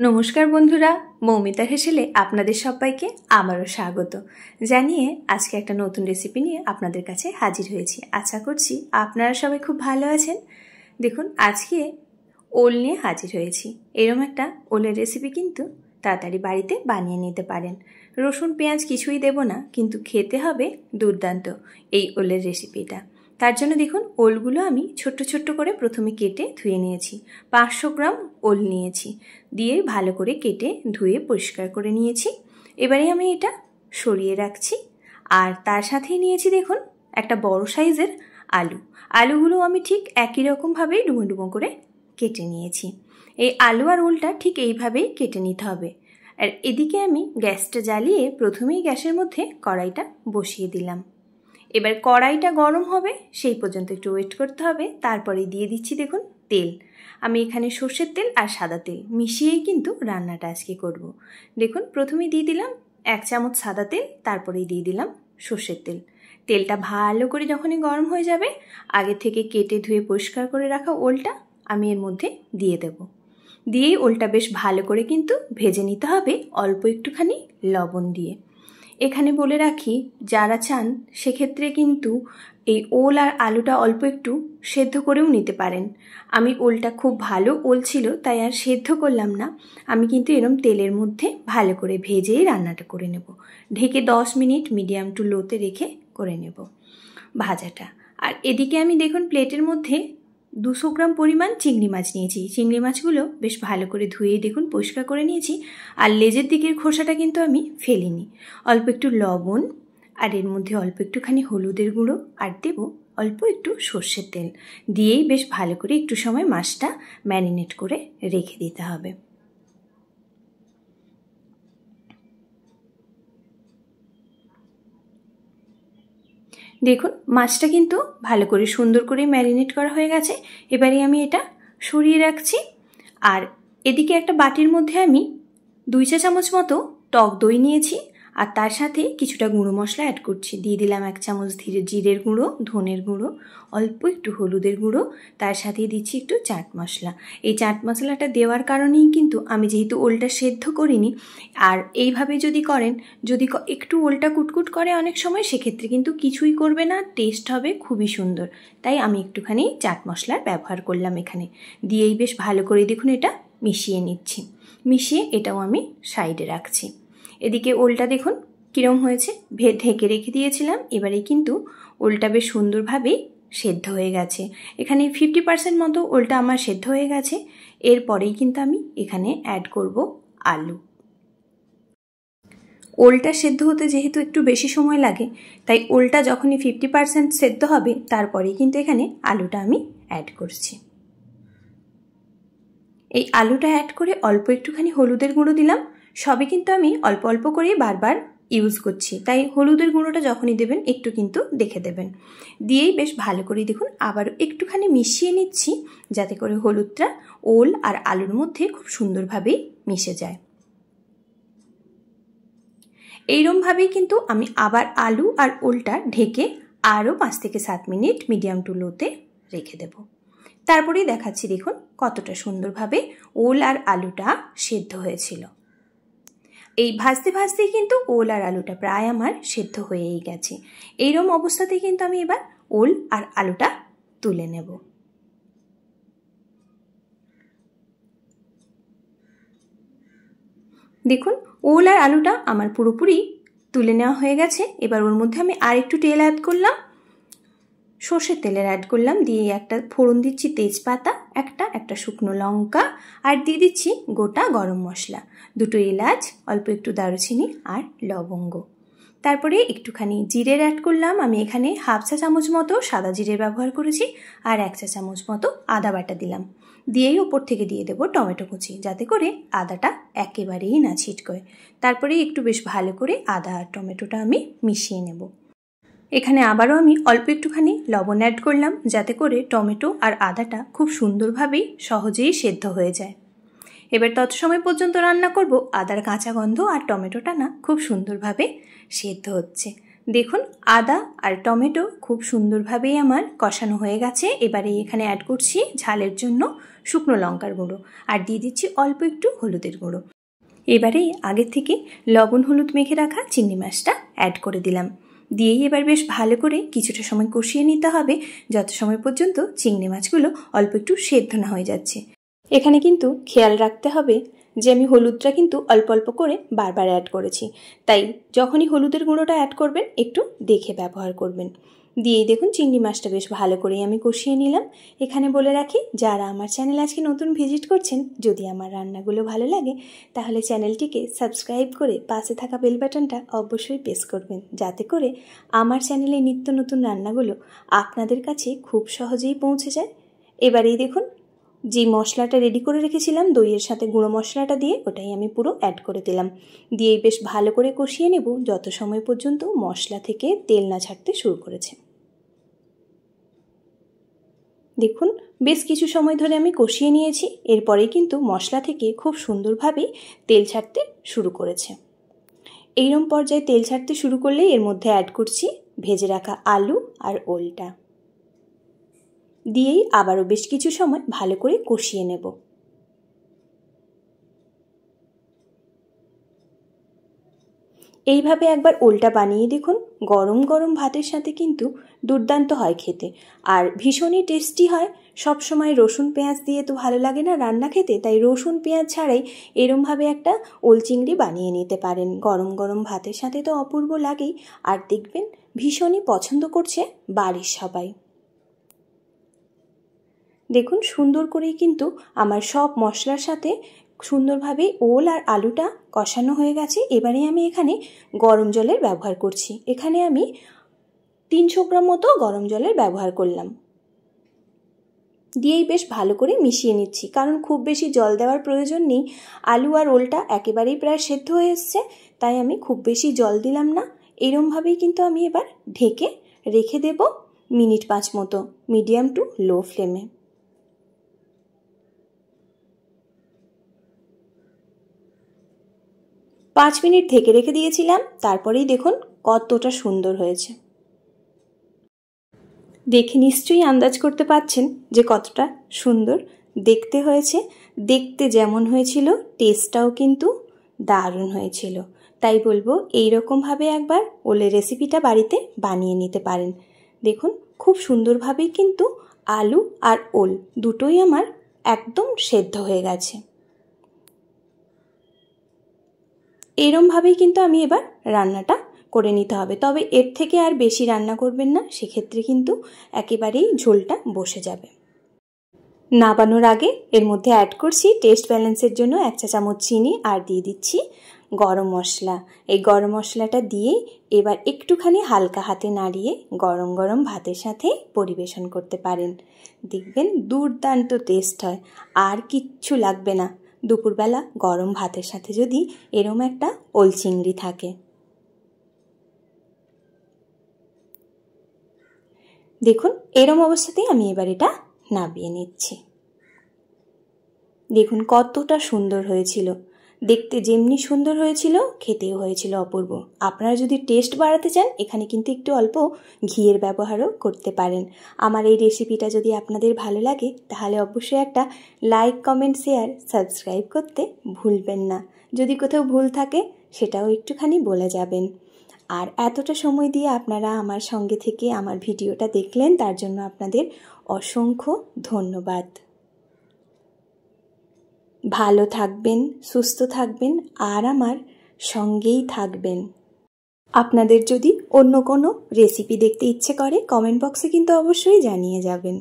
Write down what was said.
নমস্কার বন্ধুরা, মৌমিতা হেসেলে আপনাদের সবাইকে আবারও স্বাগত জানিয়ে আজকে একটা নতুন রেসিপি নিয়ে আপনাদের কাছে হাজির হয়েছি। আশা করছি আপনারা সবাই খুব ভালো আছেন। দেখুন, আজকে ওল নিয়ে হাজির হয়েছি। এরকম একটা ওলের রেসিপি কিন্তু তাড়াতাড়ি বাড়িতে বানিয়ে নিতে পারেন। রসুন পেঁয়াজ কিছুই দেব না, কিন্তু খেতে হবে দুর্দান্ত এই ওলের রেসিপিটা। তার জন্য দেখুন, ওলগুলো আমি ছোট্ট ছোট্ট করে প্রথমে কেটে ধুয়ে নিয়েছি। 500 গ্রাম ওল নিয়েছি, দিয়ে ভালো করে কেটে ধুয়ে পরিষ্কার করে নিয়েছি। এবারে আমি এটা সরিয়ে রাখছি। আর তার সাথেই নিয়েছি দেখুন একটা বড় সাইজের আলুগুলো আমি ঠিক একই রকমভাবেই ডুমো ডুমো করে কেটে নিয়েছি। এই আলু আর ওলটা ঠিক এইভাবেই কেটে নিতে হবে। আর এদিকে আমি গ্যাসটা জ্বালিয়ে প্রথমেই গ্যাসের মধ্যে কড়াইটা বসিয়ে দিলাম। এবার কড়াইটা গরম হবে সেই পর্যন্ত একটু ওয়েট করতে হবে। তারপরে দিয়ে দিচ্ছি দেখুন তেল। আমি এখানে সর্ষের তেল আর সাদা তেল মিশিয়েই কিন্তু রান্নাটা আজকে করব। দেখুন, প্রথমে দিয়ে দিলাম 1 চামচ সাদা তেল, তারপরেই দিয়ে দিলাম সর্ষের তেল। তেলটা ভালো করে যখনই গরম হয়ে যাবে, আগে থেকে কেটে ধুয়ে পরিষ্কার করে রাখা ওলটা আমি এর মধ্যে দিয়ে দেব। দিয়েই ওলটা বেশ ভালো করে কিন্তু ভেজে নিতে হবে অল্প একটুখানি লবণ দিয়ে। এখানে বলে রাখি, যারা চান সেক্ষেত্রে কিন্তু এই ওল আর আলুটা অল্প একটু সেদ্ধ করেও নিতে পারেন। আমি ওলটা খুব ভালো ওল ছিল তাই আর সেদ্ধ করলাম না। আমি কিন্তু এরম তেলের মধ্যে ভালো করে ভেজেই রান্নাটা করে নেব। ঢেকে 10 মিনিট মিডিয়াম টু লোতে রেখে করে নেব ভাজাটা। আর এদিকে আমি দেখুন প্লেটের মধ্যে 200 গ্রাম পরিমাণ চিংড়ি মাছ নিয়েছি। চিংড়ি মাছগুলো বেশ ভালো করে ধুয়ে দেখুন পরিষ্কার করে নিয়েছি। আর লেজের দিকের খোসাটা কিন্তু আমি ফেলিনি। অল্প একটু লবণ, আর এর মধ্যে অল্প একটুখানি হলুদের গুঁড়ো, আর দেব অল্প একটু সর্ষের তেল। দিয়েই বেশ ভালো করে একটু সময় মাছটা ম্যারিনেট করে রেখে দিতে হবে। দেখুন, মাছটা কিন্তু ভালো করে সুন্দর করে ম্যারিনেট করা হয়ে গেছে। এবারে আমি এটা সরিয়ে রাখছি। আর এদিকে একটা বাটির মধ্যে আমি 2 চা চামচ মতো টক দই নিয়েছি। আর তার সাথে কিছুটা গুঁড়ো মশলা অ্যাড করছি। দিয়ে দিলাম 1 চামচ জিরের গুঁড়ো, ধনের গুঁড়ো, অল্প একটু হলুদের গুঁড়ো, তার সাথেই দিচ্ছি একটু চাট মশলা। এই চাট মশলাটা দেওয়ার কারণেই কিন্তু আমি যেহেতু ওলটা সেদ্ধ করিনি, আর এইভাবে যদি করেন, যদি একটু ওলটা কুটকুট করে অনেক সময়, সেক্ষেত্রে কিন্তু কিছুই করবে না, টেস্ট হবে খুবই সুন্দর। তাই আমি একটুখানি চাট মশলার ব্যবহার করলাম এখানে। দিয়েই বেশ ভালো করে দেখুন এটা মিশিয়ে নিচ্ছি। মিশিয়ে এটাও আমি সাইডে রাখছি। এদিকে ওলটা দেখুন কীরকম হয়েছে, ঢেকে রেখে দিয়েছিলাম। এবারে কিন্তু ওলটা বেশ সুন্দরভাবেই সেদ্ধ হয়ে গেছে। এখানে 50% মতো ওলটা আমার সেদ্ধ হয়ে গেছে। এরপরেই কিন্তু আমি এখানে অ্যাড করব আলু। ওলটা সেদ্ধ হতে যেহেতু একটু বেশি সময় লাগে, তাই ওলটা যখনই 50% সেদ্ধ হবে তারপরেই কিন্তু এখানে আলুটা আমি অ্যাড করছি। এই আলুটা অ্যাড করে অল্প একটুখানি হলুদের গুঁড়ো দিলাম। সবই কিন্তু আমি অল্প অল্প করে বারবার ইউজ করছি, তাই হলুদের গুঁড়োটা যখনই দেবেন একটু কিন্তু দেখে দেবেন। দিয়েই বেশ ভালো করে দেখুন আবার একটুখানি মিশিয়ে নিচ্ছি, যাতে করে হলুদটা ওল আর আলুর মধ্যে খুব সুন্দরভাবেই মিশে যায়। এইরকমভাবেই কিন্তু আমি আবার আলু আর ওলটা ঢেকে আরও 5 থেকে 7 মিনিট মিডিয়াম টু লোতে রেখে দেব। তারপরেই দেখাচ্ছি দেখুন কতটা সুন্দরভাবে ওল আর আলুটা সেদ্ধ হয়েছিল। এই ভাজতে ভাজতেই কিন্তু ওল আর আলুটা প্রায় আমার সেদ্ধ হয়েই গেছে। এইরকম অবস্থাতেই কিন্তু আমি এবার ওল আর আলুটা তুলে নেব। দেখুন, ওল আর আলুটা আমার পুরোপুরি তুলে নেওয়া হয়ে গেছে। এবার ওর মধ্যে আমি আর একটু তেল অ্যাড করলাম, সর্ষের তেলের অ্যাড করলাম। দিয়ে একটা ফোড়ন দিচ্ছি, তেজপাতা একটা শুকনো লঙ্কা, আর দিয়ে দিচ্ছি গোটা গরম মশলা, 2টো এলাচ, অল্প একটু দারুচিনি আর লবঙ্গ। তারপরে একটুখানি জিরের অ্যাড করলাম। আমি এখানে 1/2 চা চামচ মতো সাদা জিরে ব্যবহার করেছি, আর 1 চা চামচ মতো আদা বাটা দিলাম। দিয়েই ওপর থেকে দিয়ে দেবো টমেটো কুচি, যাতে করে আদাটা একেবারেই না ছিটকয়। তারপরে একটু বেশ ভালো করে আদা আর টমেটোটা আমি মিশিয়ে নেব। এখানে আবারও আমি অল্প একটুখানি লবণ অ্যাড করলাম, যাতে করে টমেটো আর আদাটা খুব সুন্দরভাবেই সহজেই সেদ্ধ হয়ে যায়। এবার তত সময় পর্যন্ত রান্না করব আদার কাঁচা গন্ধ আর টমেটোটা না খুব সুন্দরভাবে সেদ্ধ হচ্ছে। দেখুন আদা আর টমেটো খুব সুন্দরভাবেই আমার কষানো হয়ে গেছে। এবারে এখানে অ্যাড করছি ঝালের জন্য শুকনো লঙ্কার গুঁড়ো আর দিয়ে দিচ্ছি অল্প একটু হলুদের গুঁড়ো। এবারে আগের থেকে লবণ হলুদ মেখে রাখা চিংড়ি মাছটা অ্যাড করে দিলাম। দিয়েই এবার বেশ ভালো করে কিছুটা সময় কষিয়ে নিতে হবে, যত সময় পর্যন্ত চিংড়ি মাছগুলো অল্প একটু সেদ্ধ না হয়ে যাচ্ছে। এখানে কিন্তু খেয়াল রাখতে হবে যে আমি হলুদটা কিন্তু অল্প অল্প করে বারবার অ্যাড করেছি, তাই যখনই হলুদের গুঁড়োটা অ্যাড করবেন একটু দেখে ব্যবহার করবেন। দিয়েই দেখুন চিংড়ি মাছটা বেশ ভালো করেই আমি কষিয়ে নিলাম। এখানে বলে রাখি, যারা আমার চ্যানেল আজকে নতুন ভিজিট করছেন, যদি আমার রান্নাগুলো ভালো লাগে তাহলে চ্যানেলটিকে সাবস্ক্রাইব করে পাশে থাকা বেল বাটনটা অবশ্যই প্রেস করবেন, যাতে করে আমার চ্যানেলে নিত্য নতুন রান্নাগুলো আপনাদের কাছে খুব সহজেই পৌঁছে যায়। এবারেই দেখুন যে মশলাটা রেডি করে রেখেছিলাম দইয়ের সাথে গুঁড়ো মশলাটা দিয়ে, ওটাই আমি পুরো অ্যাড করে দিলাম। দিয়েই বেশ ভালো করে কষিয়ে নেব যত সময় পর্যন্ত মশলা থেকে তেল না ছাড়তে শুরু করেছে। দেখুন বেশ কিছু সময় ধরে আমি কষিয়ে নিয়েছি, এরপরেই কিন্তু মশলা থেকে খুব সুন্দরভাবেই তেল ছাড়তে শুরু করেছে। এইরকম পর্যায়ে তেল ছাড়তে শুরু করলেই এর মধ্যে অ্যাড করছি ভেজে রাখা আলু আর ওলটা। দিয়েই আবারও বেশ কিছু সময় ভালো করে কষিয়ে নেব। এইভাবে একবার ওলটা বানিয়ে দেখুন, গরম গরম ভাতের সাথে কিন্তু দুর্দান্ত হয় খেতে, আর ভীষণই টেস্টি হয়। সব সময় রসুন পেঁয়াজ দিয়ে তো ভালো লাগে না রান্না খেতে, তাই রসুন পেঁয়াজ ছাড়াই এরমভাবে একটা ওল চিংড়ি বানিয়ে নিতে পারেন। গরম গরম ভাতের সাথে তো অপূর্ব লাগেই, আর দেখবেন ভীষণই পছন্দ করছে বাড়ির সবাই। দেখুন সুন্দর করেই কিন্তু আমার সব মশলার সাথে সুন্দরভাবে ওল আর আলুটা কষানো হয়ে গেছে। এবারে আমি এখানে গরম জলের ব্যবহার করছি। এখানে আমি 300 গ্রাম মতো গরম জলের ব্যবহার করলাম। দিয়েই বেশ ভালো করে মিশিয়ে নিচ্ছি, কারণ খুব বেশি জল দেওয়ার প্রয়োজন নেই। আলু আর ওলটা একেবারেই প্রায় সেদ্ধ হয়ে এসছে, তাই আমি খুব বেশি জল দিলাম না। এরমভাবেই কিন্তু আমি এবার ঢেকে রেখে দেব মিনিট 5 মতো, মিডিয়াম টু লো ফ্লেমে। পাঁচ মিনিট ঢেকে রেখে দিয়েছিলাম, তারপরেই দেখুন কতটা সুন্দর হয়েছে। দেখে নিশ্চয়ই আন্দাজ করতে পারছেন যে কতটা সুন্দর দেখতে হয়েছে। দেখতে যেমন হয়েছিল টেস্টটাও কিন্তু দারুণ হয়েছিল। তাই বলবো এইরকমভাবে একবার ওলের রেসিপিটা বাড়িতে বানিয়ে নিতে পারেন। দেখুন খুব সুন্দরভাবেই কিন্তু আলু আর ওল দুটোই আমার একদম সেদ্ধ হয়ে গেছে। এরমভাবেই কিন্তু আমি এবার রান্নাটা করে নিতে হবে, তবে এর থেকে আর বেশি রান্না করবেন না, সেক্ষেত্রে কিন্তু একেবারেই ঝোলটা বসে যাবে। নাবানোর আগে এর মধ্যে অ্যাড করছি টেস্ট ব্যালেন্সের জন্য 1 চা চামচ চিনি, আর দিয়ে দিচ্ছি গরম মশলা। এই গরম মশলাটা দিয়ে এবার একটুখানি হালকা হাতে নাড়িয়ে গরম গরম ভাতের সাথে পরিবেশন করতে পারেন। দেখবেন দুর্দান্ত টেস্ট হয়, আর কিচ্ছু লাগবে না দুপুরবেলা গরম ভাতের সাথে যদি এরম একটা ওল চিংড়ি থাকে। দেখুন এরম অবস্থাতেই আমি এবার এটা নামিয়ে নিচ্ছি। দেখুন কতটা সুন্দর হয়েছিল, দেখতে যেমনি সুন্দর হয়েছিল খেতেও হয়েছিল অপূর্ব। আপনারা যদি টেস্ট বাড়াতে চান এখানে কিন্তু একটু অল্প ঘিয়ের ব্যবহারও করতে পারেন। আমার এই রেসিপিটা যদি আপনাদের ভালো লাগে তাহলে অবশ্যই একটা লাইক, কমেন্ট, শেয়ার, সাবস্ক্রাইব করতে ভুলবেন না। যদি কোথাও ভুল থাকে সেটাও একটুখানি বলে যাবেন। আর এতটা সময় দিয়ে আপনারা আমার সঙ্গে থেকে আমার ভিডিওটা দেখলেন, তার জন্য আপনাদের অসংখ্য ধন্যবাদ। ভালো থাকবেন, সুস্থ থাকবেন, আর আমার সঙ্গেই থাকবেন। আপনাদের যদি অন্য কোনো রেসিপি দেখতে ইচ্ছে করে কমেন্ট বক্সে কিন্তু অবশ্যই জানিয়ে যাবেন।